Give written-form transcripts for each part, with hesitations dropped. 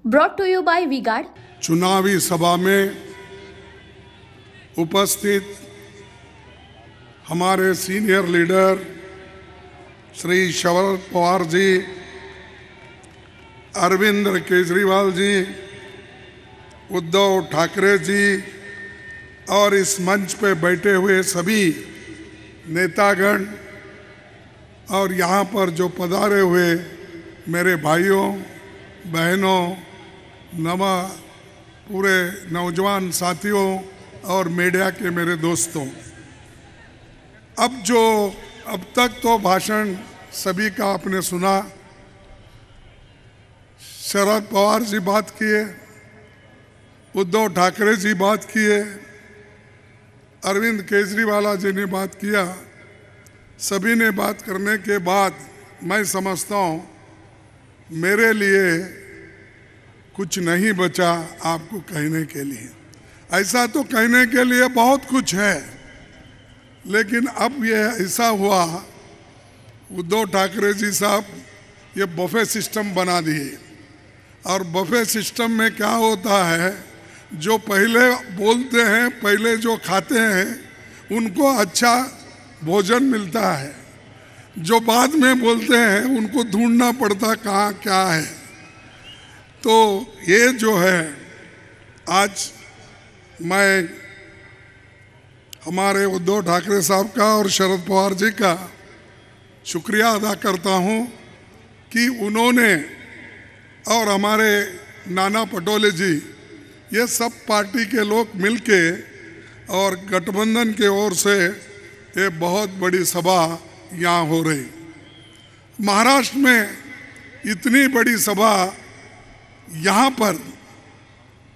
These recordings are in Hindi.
Brought to you by V-Guard. चुनावी सभा में उपस्थित हमारे सीनियर लीडर श्री शरद पवार जी, अरविंद केजरीवाल जी, उद्धव ठाकरे जी और इस मंच पे बैठे हुए सभी नेतागण और यहाँ पर जो पधारे हुए मेरे भाइयों बहनों, पूरे नौजवान साथियों और मीडिया के मेरे दोस्तों, अब तक तो भाषण सभी का आपने सुना। शरद पवार जी बात किए, उद्धव ठाकरे जी बात किए, अरविंद केजरीवाल जी ने बात किया। सभी ने बात करने के बाद मैं समझता हूँ मेरे लिए कुछ नहीं बचा आपको कहने के लिए। ऐसा तो कहने के लिए बहुत कुछ है, लेकिन अब ये ऐसा हुआ, उद्धव ठाकरे जी साहब ये बफे सिस्टम बना दिए। और बफे सिस्टम में क्या होता है, जो पहले बोलते हैं, पहले जो खाते हैं, उनको अच्छा भोजन मिलता है। जो बाद में बोलते हैं उनको ढूंढना पड़ता कहाँ क्या है। तो ये जो है, आज मैं हमारे उद्धव ठाकरे साहब का और शरद पवार जी का शुक्रिया अदा करता हूँ कि उन्होंने और हमारे नाना पटोले जी, ये सब पार्टी के लोग मिलके और गठबंधन के ओर से ये बहुत बड़ी सभा यहाँ हो रही। महाराष्ट्र में इतनी बड़ी सभा यहाँ पर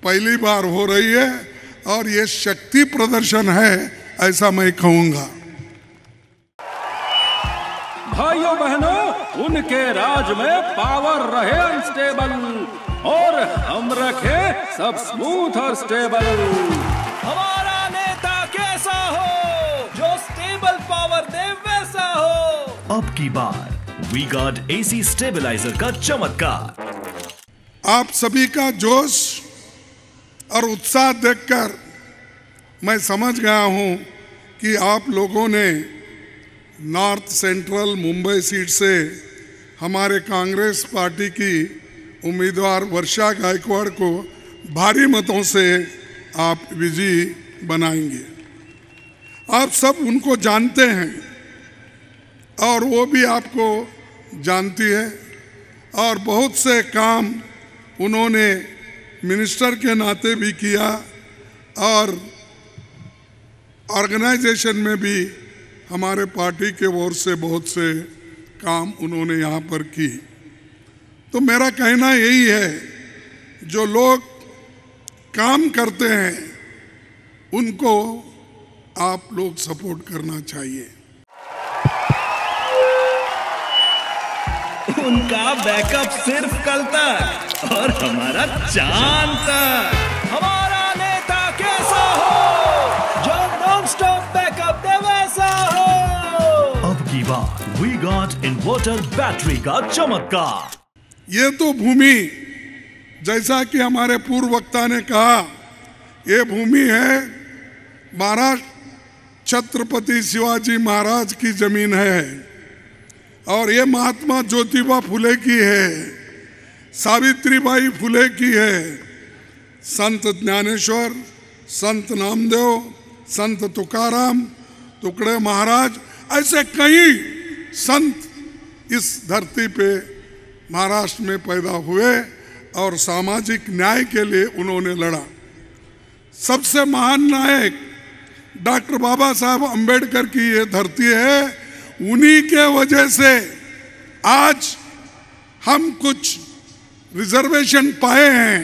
पहली बार हो रही है और ये शक्ति प्रदर्शन है, ऐसा मैं कहूँगा। भाइयों बहनों, उनके राज में पावर रहे अनस्टेबल और हम रखे सब स्मूथ और स्टेबल। हमारा नेता कैसा हो, जो स्टेबल पावर दे वैसा हो। अब की बार V-Guard AC स्टेबलाइजर का चमत्कार। आप सभी का जोश और उत्साह देखकर मैं समझ गया हूं कि आप लोगों ने नॉर्थ सेंट्रल मुंबई सीट से हमारे कांग्रेस पार्टी की उम्मीदवार वर्षा गायकवाड़ को भारी मतों से आप विजयी बनाएंगे। आप सब उनको जानते हैं और वो भी आपको जानती है, और बहुत से काम उन्होंने मिनिस्टर के नाते भी किया और ऑर्गेनाइजेशन में भी हमारे पार्टी के ओर से बहुत से काम उन्होंने यहाँ पर की। तो मेरा कहना यही है, जो लोग काम करते हैं उनको आप लोग सपोर्ट करना चाहिए। उनका बैकअप सिर्फ कल तक और हमारा चांद तक। हमारा नेता कैसा हो, जो नॉन स्टॉप बैकअप दे वैसा हो। अब की बार V-Guard इन्वर्टर बैटरी का चमत्कार। ये तो भूमि, जैसा कि हमारे पूर्व वक्ता ने कहा, ये भूमि है महाराष्ट्र छत्रपति शिवाजी महाराज की जमीन है, और ये महात्मा ज्योतिबा फुले की है, सावित्रीबाई फुले की है, संत ज्ञानेश्वर, संत नामदेव, संत तुकाराम, टुकड़े महाराज, ऐसे कई संत इस धरती पे महाराष्ट्र में पैदा हुए और सामाजिक न्याय के लिए उन्होंने लड़ा। सबसे महान नायक डॉक्टर बाबा साहब अंबेडकर की ये धरती है। उन्हीं के वजह से आज हम कुछ रिजर्वेशन पाए हैं,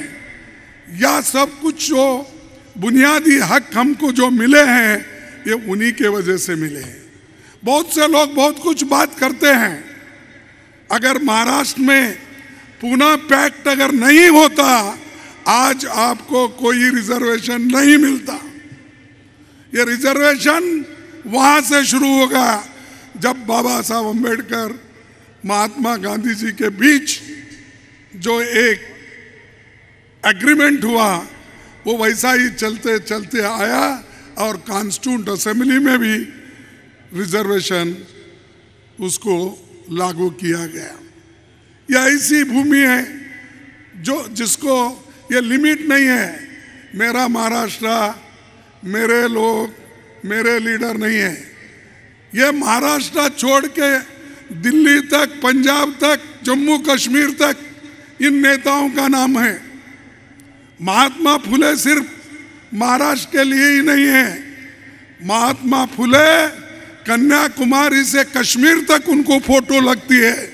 या सब कुछ जो बुनियादी हक हमको जो मिले हैं, ये उन्हीं के वजह से मिले हैं। बहुत से लोग बहुत कुछ बात करते हैं, अगर महाराष्ट्र में पूना पैक्ट अगर नहीं होता, आज आपको कोई रिजर्वेशन नहीं मिलता। ये रिजर्वेशन वहां से शुरू होगा जब बाबा साहब अम्बेडकर महात्मा गांधी जी के बीच जो एक एग्रीमेंट हुआ वो वैसा ही चलते चलते आया और कॉन्स्टिट्यूंट असेंबली में भी रिजर्वेशन उसको लागू किया गया। यह ऐसी भूमि है जो जिसको ये लिमिट नहीं है, मेरा महाराष्ट्र, मेरे लोग, मेरे लीडर नहीं है। ये महाराष्ट्र छोड़ के दिल्ली तक, पंजाब तक, जम्मू कश्मीर तक इन नेताओं का नाम है। महात्मा फुले सिर्फ महाराष्ट्र के लिए ही नहीं है, महात्मा फुले कन्याकुमारी से कश्मीर तक उनको फोटो लगती है।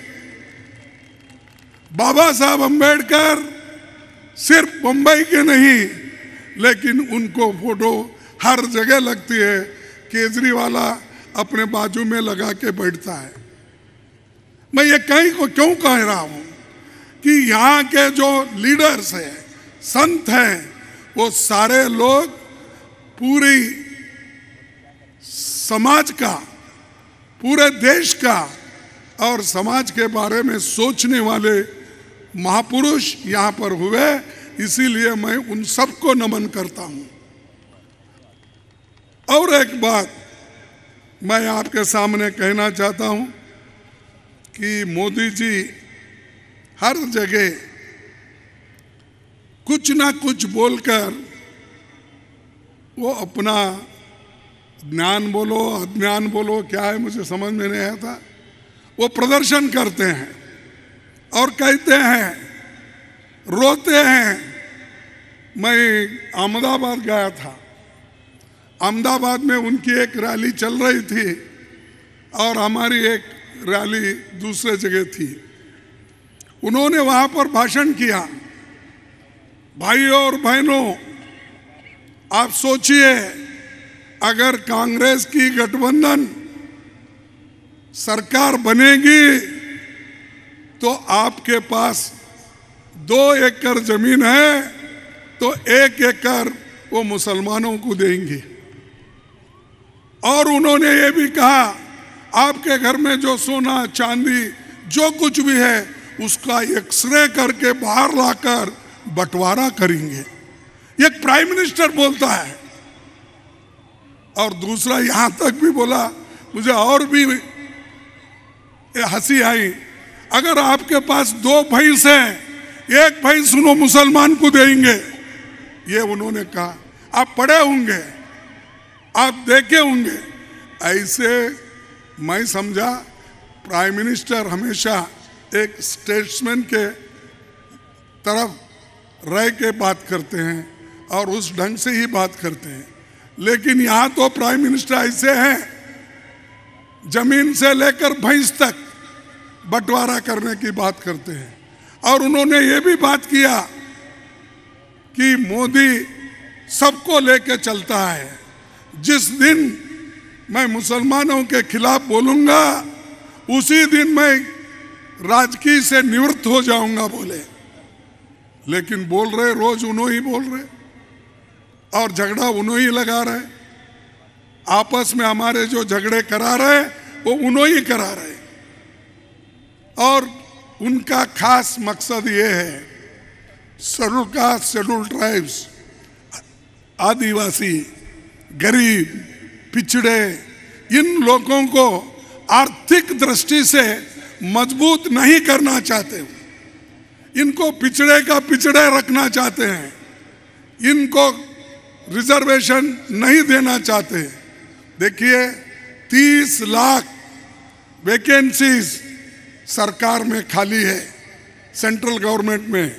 बाबा साहब अंबेडकर सिर्फ मुंबई के नहीं, लेकिन उनको फोटो हर जगह लगती है। केजरीवाल अपने बाजू में लगा के बैठता है। मैं ये कहीं को क्यों कह रहा हूं कि यहाँ के जो लीडर्स हैं, संत हैं, वो सारे लोग पूरी समाज का, पूरे देश का और समाज के बारे में सोचने वाले महापुरुष यहाँ पर हुए, इसीलिए मैं उन सबको नमन करता हूं। और एक बात मैं आपके सामने कहना चाहता हूं कि मोदी जी हर जगह कुछ ना कुछ बोलकर वो अपना ज्ञान बोलो अज्ञान बोलो क्या है मुझे समझ में नहीं आता, वो प्रदर्शन करते हैं और कहते हैं, रोते हैं। मैं अहमदाबाद गया था, अहमदाबाद में उनकी एक रैली चल रही थी और हमारी एक रैली दूसरे जगह थी। उन्होंने वहां पर भाषण किया। भाइयों और बहनों, आप सोचिए, अगर कांग्रेस की गठबंधन सरकार बनेगी तो आपके पास 2 एकड़ जमीन है तो 1 एकड़ वो मुसलमानों को देंगे। और उन्होंने ये भी कहा, आपके घर में जो सोना चांदी जो कुछ भी है उसका एक्सरे करके बाहर लाकर बंटवारा करेंगे। एक प्राइम मिनिस्टर बोलता है। और दूसरा यहां तक भी बोला, मुझे और भी हंसी आई, अगर आपके पास 2 भैंस हैं, 1 भैंस सुनो मुसलमान को देंगे। ये उन्होंने कहा। आप पढ़े होंगे, आप देखे होंगे। ऐसे मैं समझा प्राइम मिनिस्टर हमेशा एक स्टेट्समैन के तरफ रह के बात करते हैं और उस ढंग से ही बात करते हैं। लेकिन यहां तो प्राइम मिनिस्टर ऐसे हैं, जमीन से लेकर भैंस तक बंटवारा करने की बात करते हैं। और उन्होंने ये भी बात किया कि मोदी सबको लेके चलता है। जिस दिन मैं मुसलमानों के खिलाफ बोलूंगा उसी दिन मैं राजकीय से निवृत्त हो जाऊंगा बोले। लेकिन बोल रहे रोज उन्हों ही बोल रहे और झगड़ा उन्हों ही लगा रहे। आपस में हमारे जो झगड़े करा रहे वो उन्हों ही करा रहे। और उनका खास मकसद ये है, शेड्यूल कास्ट, शेड्यूल ट्राइब्स, आदिवासी, गरीब, पिछड़े, इन लोगों को आर्थिक दृष्टि से मजबूत नहीं करना चाहते। इनको पिछड़े का पिछड़े रखना चाहते हैं, इनको रिजर्वेशन नहीं देना चाहते। देखिए 30 लाख वैकेंसीज सरकार में खाली है, सेंट्रल गवर्नमेंट में,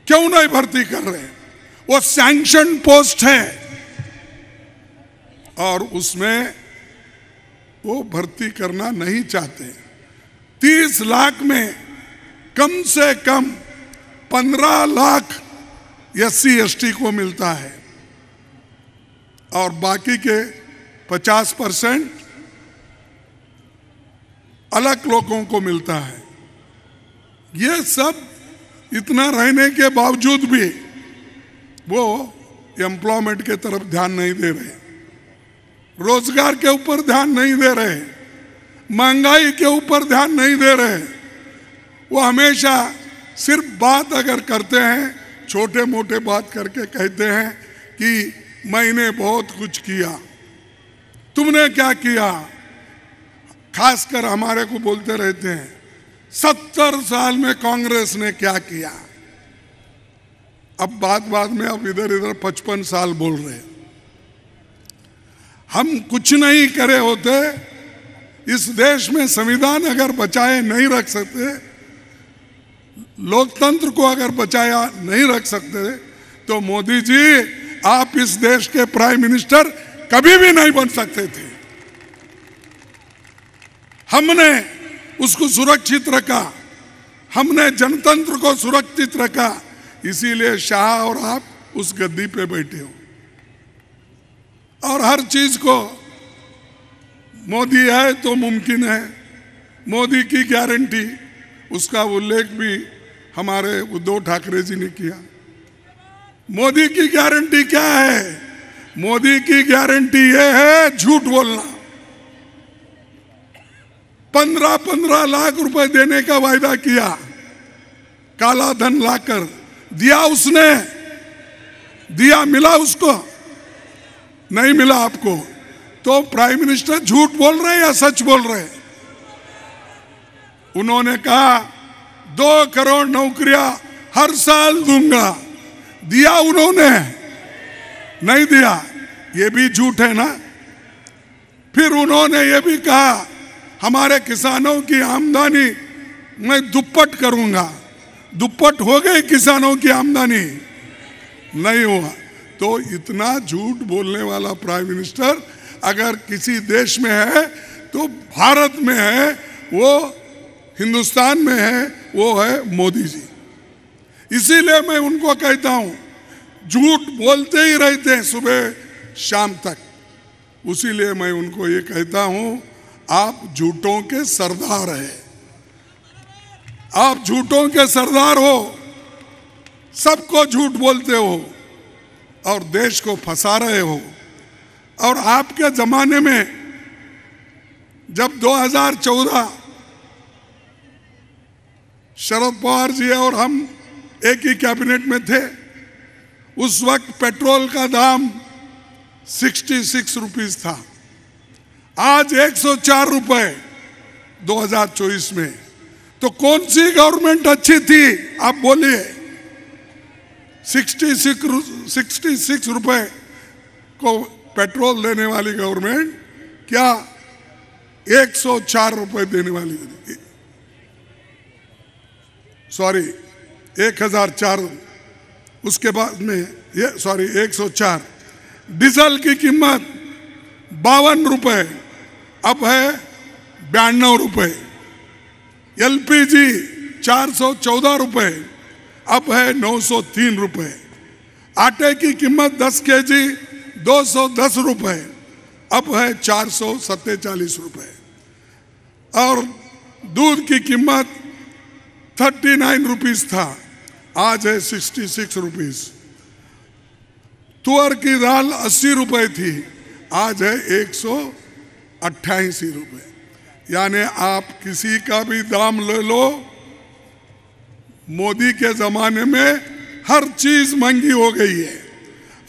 क्यों नहीं भर्ती कर रहे? वो सैंक्शन पोस्ट है और उसमें वो भर्ती करना नहीं चाहते। 30 लाख में कम से कम 15 लाख SC ST को मिलता है और बाकी के 50% अलग लोगों को मिलता है। ये सब इतना रहने के बावजूद भी वो एम्प्लॉयमेंट के तरफ ध्यान नहीं दे रहे, रोजगार के ऊपर ध्यान नहीं दे रहे, महंगाई के ऊपर ध्यान नहीं दे रहे। वो हमेशा सिर्फ बात अगर करते हैं छोटे मोटे बात करके कहते हैं कि मैंने बहुत कुछ किया। तुमने क्या किया? खासकर हमारे को बोलते रहते हैं 70 साल में कांग्रेस ने क्या किया। अब बात में अब इधर 55 साल बोल रहे हैं। हम कुछ नहीं करे होते, इस देश में संविधान अगर बचाए नहीं रख सकते, लोकतंत्र को अगर बचाया नहीं रख सकते, तो मोदी जी आप इस देश के प्राइम मिनिस्टर कभी भी नहीं बन सकते थे। हमने उसको सुरक्षित रखा, हमने जनतंत्र को सुरक्षित रखा, इसीलिए शाह और आप उस गद्दी पे बैठे हो। और हर चीज को मोदी है तो मुमकिन है, मोदी की गारंटी, उसका उल्लेख भी हमारे उद्धव ठाकरे जी ने किया। मोदी की गारंटी क्या है? मोदी की गारंटी ये है झूठ बोलना। 15-15 लाख रुपए देने का वायदा किया, काला धन लाकर दिया उसने, दिया मिला उसको? नहीं मिला आपको। तो प्राइम मिनिस्टर झूठ बोल रहे हैं या सच बोल रहे हैं? उन्होंने कहा 2 करोड़ नौकरियां हर साल दूंगा, दिया उन्होंने? नहीं दिया, ये भी झूठ है ना। फिर उन्होंने ये भी कहा हमारे किसानों की आमदनी मैं दुप्पट करूंगा। दुप्पट हो गई किसानों की आमदनी? नहीं हुआ। तो इतना झूठ बोलने वाला प्राइम मिनिस्टर अगर किसी देश में है तो भारत में है, वो हिंदुस्तान में है, वो है मोदी जी। इसीलिए मैं उनको कहता हूं, झूठ बोलते ही रहते हैं सुबह शाम तक। उसीलिए मैं उनको ये कहता हूं, आप झूठों के सरदार हैं, आप झूठों के सरदार हो, सबको झूठ बोलते हो और देश को फंसा रहे हो। और आपके जमाने में जब 2014 शरद पवार जी और हम एक ही कैबिनेट में थे, उस वक्त पेट्रोल का दाम 66 रुपीस था, आज 104 रुपए 2024 में। तो कौन सी गवर्नमेंट अच्छी थी आप बोलिए? 66 रुपए को पेट्रोल देने वाली गवर्नमेंट क्या 104 रुपए देने वाली? सॉरी 1004, उसके बाद में ये 104। डीजल की कीमत 52 रुपए, अब है 92 रुपए। एलपीजी 414 रुपए, अब है 903 रुपए। आटे की कीमत 10 केजी 210 रुपए, अब है 447 रुपए। और दूध की कीमत 39 रुपीस था, आज है 66 रुपीस। तुअर की दाल 80 रुपए थी, आज है 188 रुपए। यानी आप किसी का भी दाम ले लो, मोदी के जमाने में हर चीज महंगी हो गई है।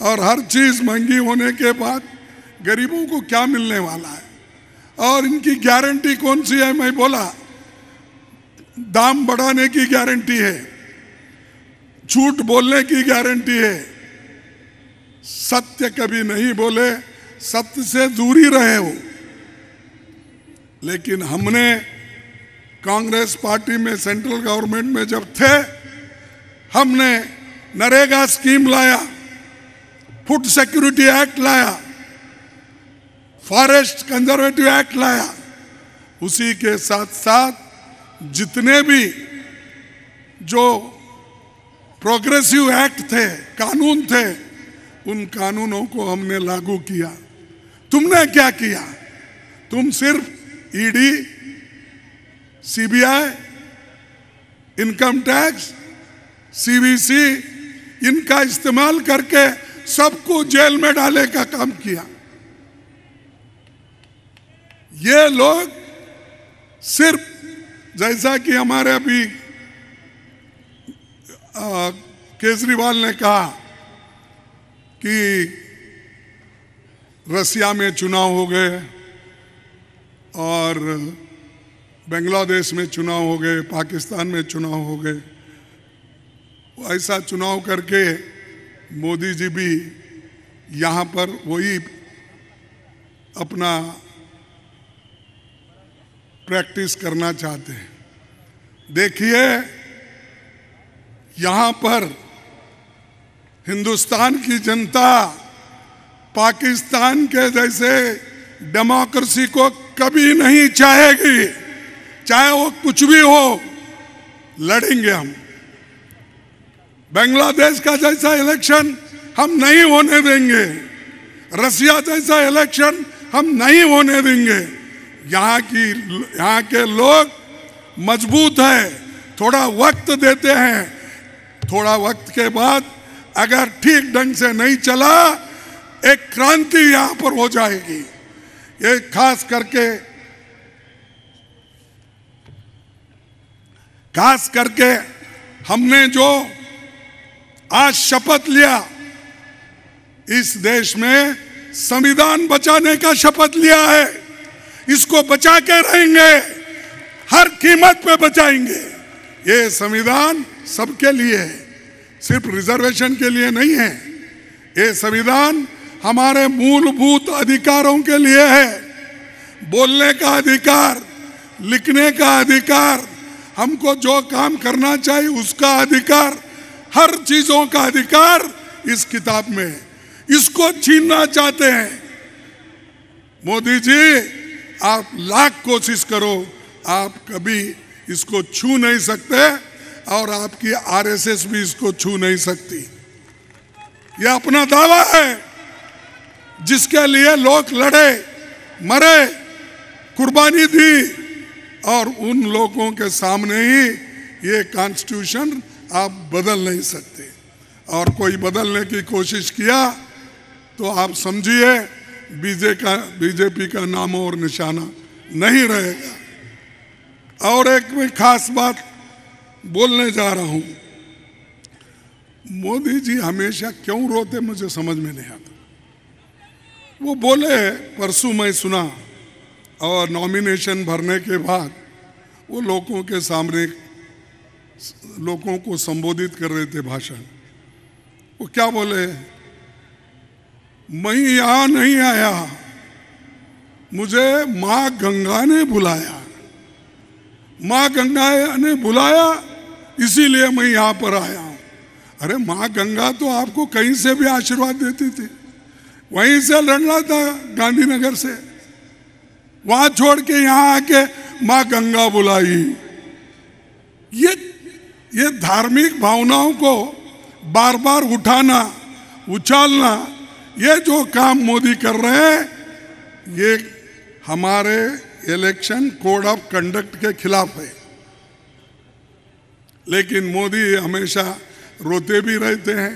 और हर चीज महंगी होने के बाद गरीबों को क्या मिलने वाला है? और इनकी गारंटी कौन सी है? मैं बोला दाम बढ़ाने की गारंटी है, झूठ बोलने की गारंटी है, सत्य कभी नहीं बोले, सत्य से दूरी रहे हो। लेकिन हमने कांग्रेस पार्टी में सेंट्रल गवर्नमेंट में जब थे, हमने नरेगा स्कीम लाया, फूड सिक्योरिटी एक्ट लाया, फॉरेस्ट कंजर्वेटिव एक्ट लाया। उसी के साथ साथ जितने भी जो प्रोग्रेसिव एक्ट थे, कानून थे, उन कानूनों को हमने लागू किया। तुमने क्या किया? तुम सिर्फ ED, CBI, income tax, CVC, इनका इस्तेमाल करके सबको जेल में डाले का काम किया। ये लोग सिर्फ जैसा कि हमारे अभी केजरीवाल ने कहा कि रसिया में चुनाव हो गए और बांग्लादेश में चुनाव हो गए, पाकिस्तान में चुनाव हो गए। ऐसा चुनाव करके मोदी जी भी यहाँ पर वही अपना प्रैक्टिस करना चाहते हैं। देखिए, यहाँ पर हिंदुस्तान की जनता पाकिस्तान के जैसे डेमोक्रेसी को कभी नहीं चाहेगी, चाहे वो कुछ भी हो। लड़ेंगे हम। बांग्लादेश का जैसा इलेक्शन हम नहीं होने देंगे, रसिया जैसा इलेक्शन हम नहीं होने देंगे। यहाँ के लोग मजबूत है, थोड़ा वक्त देते हैं, थोड़ा वक्त के बाद अगर ठीक ढंग से नहीं चला, एक क्रांति यहाँ पर हो जाएगी। ये खास करके हमने जो आज शपथ लिया, इस देश में संविधान बचाने का शपथ लिया है। इसको बचा के रहेंगे, हर कीमत पे बचाएंगे। ये संविधान सबके लिए है, सिर्फ रिजर्वेशन के लिए नहीं है। ये संविधान हमारे मूलभूत अधिकारों के लिए है। बोलने का अधिकार, लिखने का अधिकार, हमको जो काम करना चाहिए उसका अधिकार, हर चीजों का अधिकार इस किताब में है। इसको छीनना चाहते हैं। मोदी जी, आप लाख कोशिश करो, आप कभी इसको छू नहीं सकते और आपकी आरएसएस भी इसको छू नहीं सकती। यह अपना दावा है जिसके लिए लोग लड़े, मरे, कुर्बानी दी, और उन लोगों के सामने ही ये कॉन्स्टिट्यूशन आप बदल नहीं सकते। और कोई बदलने की कोशिश किया तो आप समझिए बीजेपी का नाम और निशाना नहीं रहेगा। और एक मैं खास बात बोलने जा रहा हूं। मोदी जी हमेशा क्यों रोते मुझे समझ में नहीं आता। वो बोले, परसों मैं सुना, और नॉमिनेशन भरने के बाद वो लोगों के सामने लोगों को संबोधित कर रहे थे भाषण। वो क्या बोले, मैं यहां नहीं आया, मुझे मां गंगा ने बुलाया, मां गंगा ने बुलाया इसीलिए मैं यहां पर आया हूं। अरे मां गंगा तो आपको कहीं से भी आशीर्वाद देती थी, वहीं से लड़ना था गांधीनगर से, वहां छोड़ के यहां आके मां गंगा बुलाई। ये धार्मिक भावनाओं को बार बार उठाना, उछालना, ये जो काम मोदी कर रहे हैं, ये हमारे इलेक्शन कोड ऑफ कंडक्ट के खिलाफ है। लेकिन मोदी हमेशा रोते भी रहते हैं,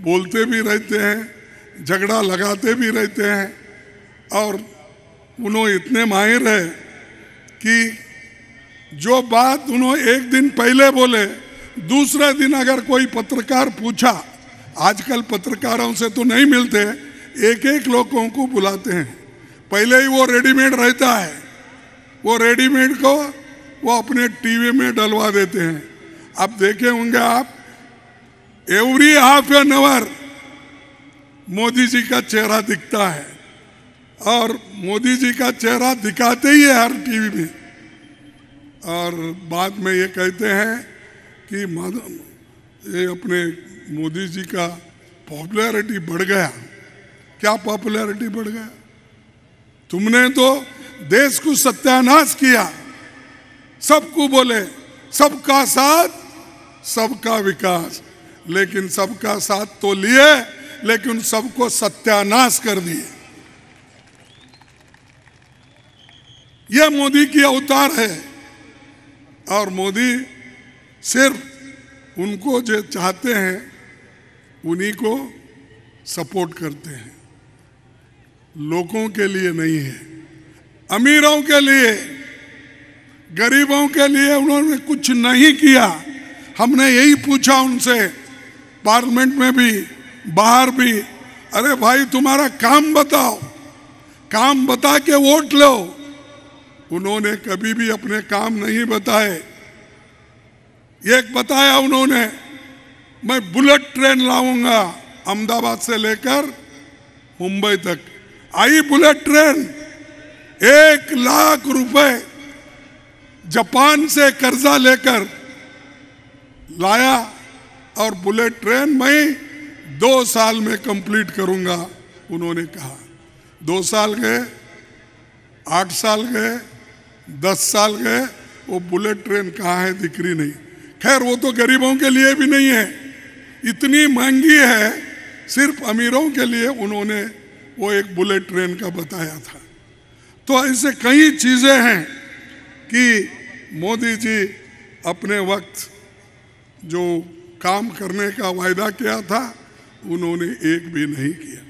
बोलते भी रहते हैं, झगड़ा लगाते भी रहते हैं, और उन्होंने इतने माहिर है कि जो बात उन्होंने एक दिन पहले बोले, दूसरे दिन अगर कोई पत्रकार पूछा, आजकल पत्रकारों से तो नहीं मिलते, एक एक लोगों को बुलाते हैं, पहले ही वो रेडीमेड रहता है, वो रेडीमेड को वो अपने टीवी में डलवा देते हैं। अब देखे होंगे आप, every half an hour Modi ji का चेहरा दिखता है, और मोदी जी का चेहरा दिखाते ही है हर टीवी में। और बाद में ये कहते हैं कि ये अपने मोदी जी का पॉपुलैरिटी बढ़ गया। क्या पॉपुलैरिटी बढ़ गया? तुमने तो देश को सत्यानाश किया। सबको बोले सबका साथ सबका विकास, लेकिन सबका साथ तो लिए, लेकिन सबको सत्यानाश कर दिए। यह मोदी की अवतार है, और मोदी सिर्फ उनको जो चाहते हैं उन्हीं को सपोर्ट करते हैं, लोगों के लिए नहीं है। अमीरों के लिए, गरीबों के लिए उन्होंने कुछ नहीं किया। हमने यही पूछा उनसे पार्लियामेंट में भी, बाहर भी, अरे भाई तुम्हारा काम बताओ, काम बता के वोट लो। उन्होंने कभी भी अपने काम नहीं बताए। एक बताया उन्होंने, मैं बुलेट ट्रेन लाऊंगा अहमदाबाद से लेकर मुंबई तक। आई बुलेट ट्रेन, 1 लाख रुपए जापान से कर्जा लेकर लाया और बुलेट ट्रेन मैं 2 साल में कंप्लीट करूंगा उन्होंने कहा। 2 साल गए, 8 साल गए, 10 साल गए, वो बुलेट ट्रेन कहाँ है दिख रही नहीं। खैर वो तो गरीबों के लिए भी नहीं है, इतनी महंगी है, सिर्फ अमीरों के लिए उन्होंने वो एक बुलेट ट्रेन का बताया था। तो ऐसे कई चीजें हैं कि मोदी जी अपने वक्त जो काम करने का वायदा किया था उन्होंने एक भी नहीं किया।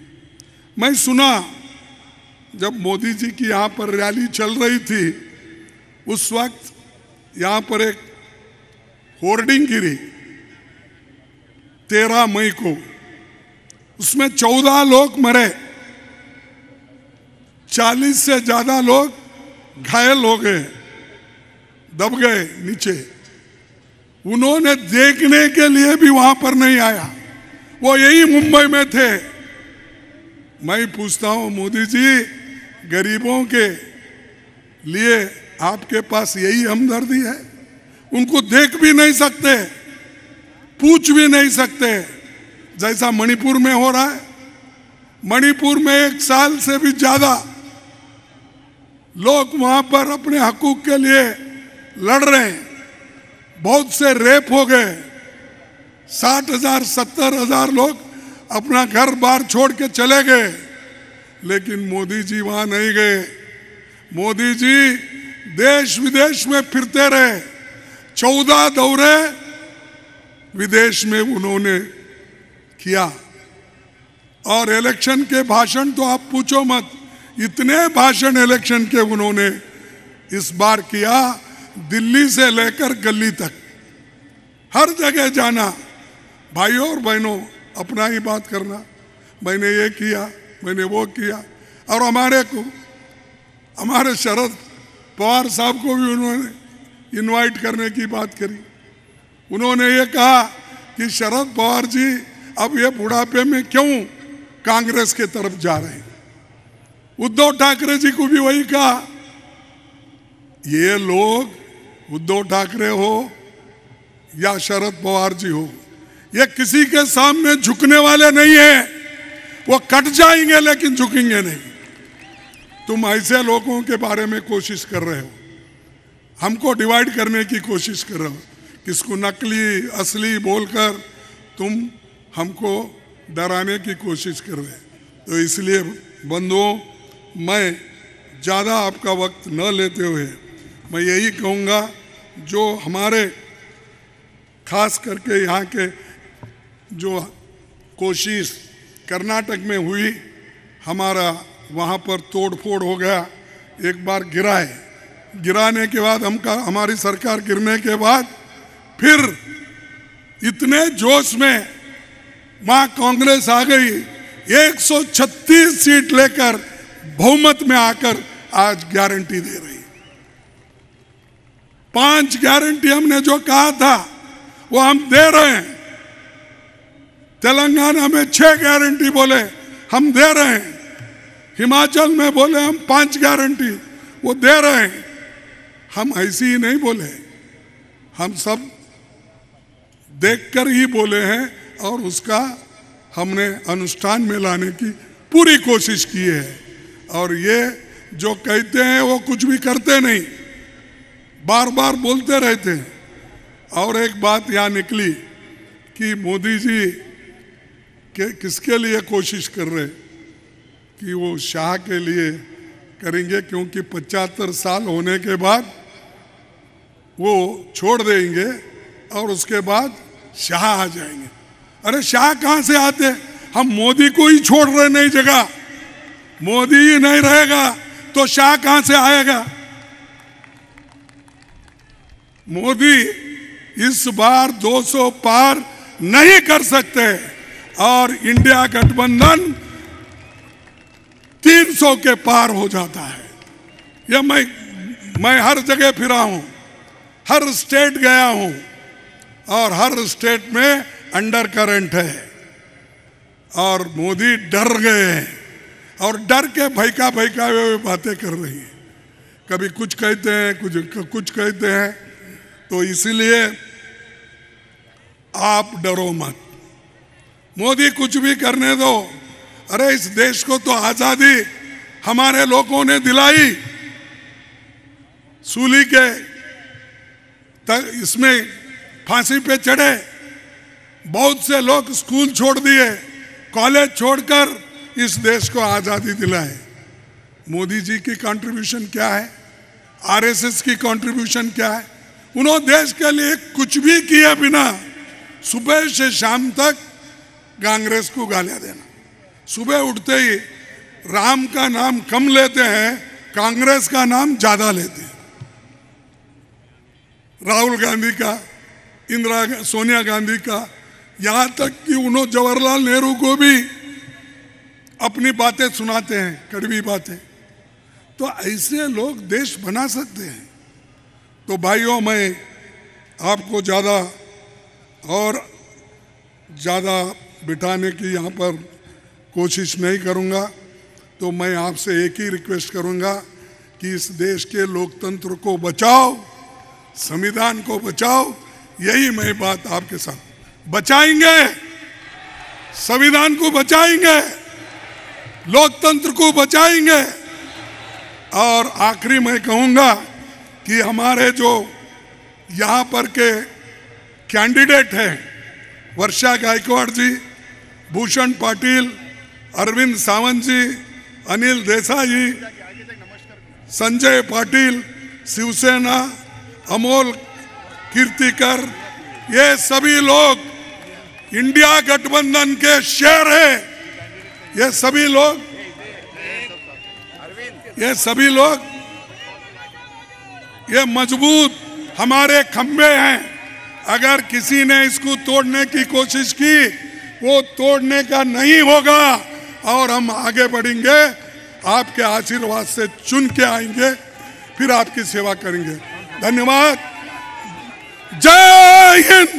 मैं सुना जब मोदी जी की यहाँ पर रैली चल रही थी, उस वक्त यहाँ पर एक होर्डिंग गिरी 13 मई को, उसमें 14 लोग मरे, 40 से ज्यादा लोग घायल हो गए, दब गए नीचे। उन्होंने देखने के लिए भी वहां पर नहीं आया, वो यही मुंबई में थे। मैं पूछता हूं मोदी जी, गरीबों के लिए आपके पास यही हमदर्दी है? उनको देख भी नहीं सकते, पूछ भी नहीं सकते, जैसा मणिपुर में हो रहा है। मणिपुर में 1 साल से भी ज्यादा लोग वहां पर अपने हकूक के लिए लड़ रहे हैं। बहुत से रेप हो गए, 60,000 70,000 लोग अपना घर बार छोड़ के चले गए, लेकिन मोदी जी वहां नहीं गए। मोदी जी देश विदेश में फिरते रहे, 14 दौरे विदेश में उन्होंने किया। और इलेक्शन के भाषण तो आप पूछो मत, इतने भाषण इलेक्शन के उन्होंने इस बार किया, दिल्ली से लेकर गली तक हर जगह जाना। भाइयों और बहनों, अपना ही बात करना, मैंने ये किया, मैंने वो किया। और हमारे शरद पवार साहब को भी उन्होंने इनवाइट करने की बात करी। उन्होंने ये कहा कि शरद पवार जी अब ये बुढ़ापे में क्यों कांग्रेस के तरफ जा रहे हैं। उद्धव ठाकरे जी को भी वही कहा। ये लोग, उद्धव ठाकरे हो या शरद पवार जी हो, ये किसी के सामने झुकने वाले नहीं है। वो कट जाएंगे लेकिन झुकेंगे नहीं। तुम ऐसे लोगों के बारे में कोशिश कर रहे हो, हमको डिवाइड करने की कोशिश कर रहे हो, किसको नकली असली बोलकर तुम हमको डराने की कोशिश कर रहे हैं। तो इसलिए बंधुओं, मैं ज़्यादा आपका वक्त न लेते हुए मैं यही कहूँगा, जो हमारे खास करके यहाँ के जो कोशिश कर्नाटक में हुई, हमारा वहाँ पर तोड़ फोड़ हो गया, एक बार गिराए, गिराने के बाद हमारी सरकार गिरने के बाद फिर इतने जोश में वहाँ कांग्रेस आ गई, 136 सीट लेकर बहुमत में आकर आज गारंटी दे रही। 5 गारंटी हमने जो कहा था वो हम दे रहे हैं। तेलंगाना में 6 गारंटी बोले, हम दे रहे हैं। हिमाचल में बोले हम 5 गारंटी, वो दे रहे हैं। हम ऐसे ही नहीं बोले, हम सब देखकर ही बोले हैं और उसका हमने अनुष्ठान में लाने की पूरी कोशिश की है। और ये जो कहते हैं वो कुछ भी करते नहीं, बार बार बोलते रहते हैं। और एक बात यहाँ निकली कि मोदी जी के किसके लिए कोशिश कर रहे, कि वो शाह के लिए करेंगे, क्योंकि 75 साल होने के बाद वो छोड़ देंगे और उसके बाद शाह आ जाएंगे। अरे शाह कहाँ से आते, हम मोदी को ही छोड़ रहे नई जगह। मोदी ही नहीं रहेगा तो शाह कहाँ से आएगा। मोदी इस बार 200 पार नहीं कर सकते। और इंडिया गठबंधन 300 के पार हो जाता है। यह मैं हर जगह फिरा हूं, हर स्टेट गया हूं, और हर स्टेट में अंडर करंट है। और मोदी डर गए हैं, और डर के भयका हुए बातें कर रही है। कभी कुछ कहते हैं, कुछ कहते हैं। तो इसीलिए आप डरो मत, मोदी कुछ भी करने दो। अरे इस देश को तो आजादी हमारे लोगों ने दिलाई। सूली के इसमें फांसी पे चढ़े, बहुत से लोग स्कूल छोड़ दिए, कॉलेज छोड़कर इस देश को आजादी दिलाए। मोदी जी की कंट्रीब्यूशन क्या है? आरएसएस की कंट्रीब्यूशन क्या है? उन्होंने देश के लिए कुछ भी किए बिना सुबह से शाम तक कांग्रेस को गालियां देना। सुबह उठते ही राम का नाम कम लेते हैं, कांग्रेस का नाम ज्यादा लेते हैं। राहुल गांधी का, सोनिया गांधी का, यहां तक कि उन्होंने जवाहरलाल नेहरू को भी अपनी बातें सुनाते हैं, कड़वी बातें। तो ऐसे लोग देश बना सकते हैं। तो भाइयों, मैं आपको ज़्यादा बिठाने की यहाँ पर कोशिश नहीं करूँगा। तो मैं आपसे एक ही रिक्वेस्ट करूँगा कि इस देश के लोकतंत्र को बचाओ, संविधान को बचाओ। यही मैं बात आपके साथ बचाएंगे, संविधान को बचाएंगे, लोकतंत्र को बचाएंगे। और आखिरी मैं कहूँगा कि हमारे जो यहाँ पर के कैंडिडेट हैं, वर्षा गायकवाड़ जी, भूषण पाटिल, अरविंद सावंत जी, अनिल देसाई, संजय पाटिल, शिवसेना, अमोल कीर्तिकर, ये सभी लोग इंडिया गठबंधन के शेर हैं। ये सभी लोग ये मजबूत हमारे खंबे हैं। अगर किसी ने इसको तोड़ने की कोशिश की, वो तोड़ने का नहीं होगा। और हम आगे बढ़ेंगे, आपके आशीर्वाद से चुन के आएंगे, फिर आपकी सेवा करेंगे। धन्यवाद। जय Hind.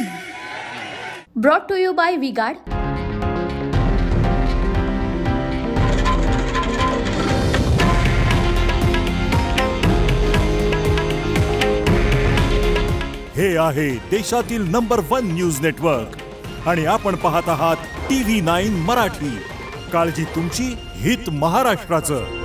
Brought to you by V-Guard. हे आहे देशातील नंबर 1 न्यूज नेटवर्क आणि आपण पाहत आहात TV9 मराठी। काळजी तुमची, हित महाराष्ट्राचं।